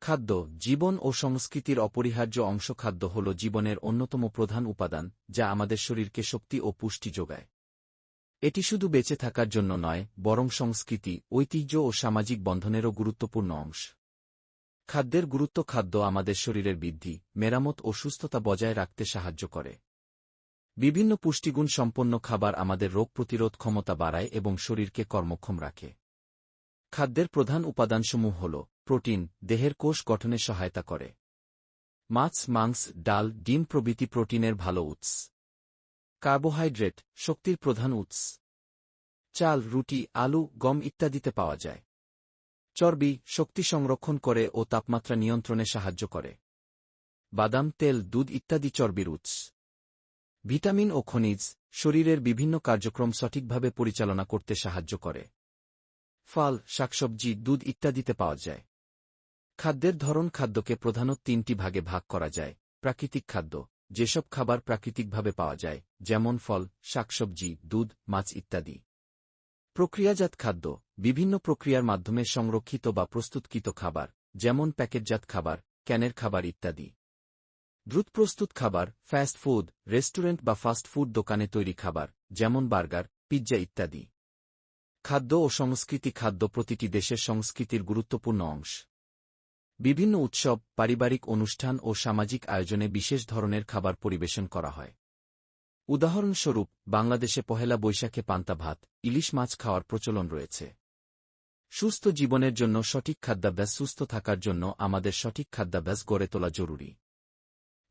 খাদ্য, জীবন ও সংস্কৃতির অপরিহার্য অংশ। খাদ্য হল জীবনের অন্যতম প্রধান উপাদান, যা আমাদের শরীরকে শক্তি ও পুষ্টি যোগায়। এটি শুধু বেঁচে থাকার জন্য নয়, বরং সংস্কৃতি, ঐতিহ্য ও সামাজিক বন্ধনেরও গুরুত্বপূর্ণ অংশ। খাদ্যের গুরুত্ব। খাদ্য আমাদের শরীরের বৃদ্ধি, মেরামত ও সুস্থতা বজায় রাখতে সাহায্য করে। বিভিন্ন পুষ্টিগুণ সম্পন্ন খাবার আমাদের রোগ প্রতিরোধ ক্ষমতা বাড়ায় এবং শরীরকে কর্মক্ষম রাখে। খাদ্যের প্রধান উপাদানসমূহ হল: প্রোটিন, দেহের কোষ গঠনে সহায়তা করে। মাছ, মাংস, ডাল, ডিম প্রভৃতি প্রোটিনের ভালো উৎস। কার্বোহাইড্রেট, শক্তির প্রধান উৎস। চাল, রুটি, আলু, গম ইত্যাদিতে পাওয়া যায়। চর্বি, শক্তি সংরক্ষণ করে ও তাপমাত্রা নিয়ন্ত্রণে সাহায্য করে। বাদাম, তেল, দুধ ইত্যাদি চর্বির উৎস। ভিটামিন ও খনিজ, শরীরের বিভিন্ন কার্যক্রম সঠিকভাবে পরিচালনা করতে সাহায্য করে। ফল, শাকসবজি, দুধ ইত্যাদিতে পাওয়া যায়। খাদ্যের ধরন। খাদ্যকে প্রধানত তিনটি ভাগে ভাগ করা যায়। প্রাকৃতিক খাদ্য, যেসব খাবার প্রাকৃতিকভাবে পাওয়া যায়, যেমন ফল, শাকসবজি, দুধ, মাছ ইত্যাদি। প্রক্রিয়াজাত খাদ্য, বিভিন্ন প্রক্রিয়ার মাধ্যমে সংরক্ষিত বা প্রস্তুতকৃত খাবার, যেমন প্যাকেটজাত খাবার, ক্যানের খাবার ইত্যাদি। দ্রুত প্রস্তুত খাবার, ফাস্ট ফুড, রেস্টুরেন্ট বা ফাস্ট ফুড দোকানে তৈরি খাবার, যেমন বার্গার, পিৎজা ইত্যাদি। খাদ্য ও সংস্কৃতি। খাদ্য প্রতিটি দেশের সংস্কৃতির গুরুত্বপূর্ণ অংশ। বিভিন্ন উৎসব, পারিবারিক অনুষ্ঠান ও সামাজিক আয়োজনে বিশেষ ধরনের খাবার পরিবেশন করা হয়। উদাহরণস্বরূপ, বাংলাদেশে পহেলা বৈশাখে পান্তা ভাত, ইলিশ মাছ খাওয়ার প্রচলন রয়েছে। সুস্থ জীবনের জন্য সঠিক খাদ্যাভ্যাস। সুস্থ থাকার জন্য আমাদের সঠিক খাদ্যাভ্যাস গড়ে তোলা জরুরি।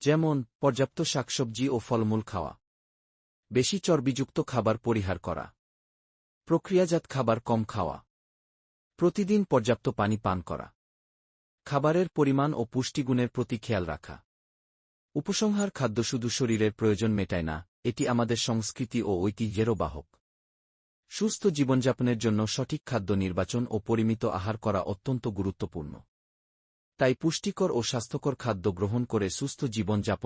যেমন, পর্যাপ্ত শাকসবজি ও ফলমূল খাওয়া, বেশি চর্বিযুক্ত খাবার পরিহার করা, প্রক্রিয়াজাত খাবার কম খাওয়া, প্রতিদিন পর্যাপ্ত পানি পান করা, খাবারের পরিমাণ ও পুষ্টিগুণের প্রতি খেয়াল রাখা। উপসংহার: খাদ্য শুধু শরীরের প্রয়োজন মেটায় না, এটি আমাদের সংস্কৃতি ও ঐতিহ্যেরও বাহক। সুস্থ জীবনযাপনের জন্য সঠিক খাদ্য নির্বাচন ও পরিমিত আহার করা অত্যন্ত গুরুত্বপূর্ণ। তাই পুষ্টিকর ও স্বাস্থ্যকর খাদ্য গ্রহণ করে সুস্থ জীবন যাপন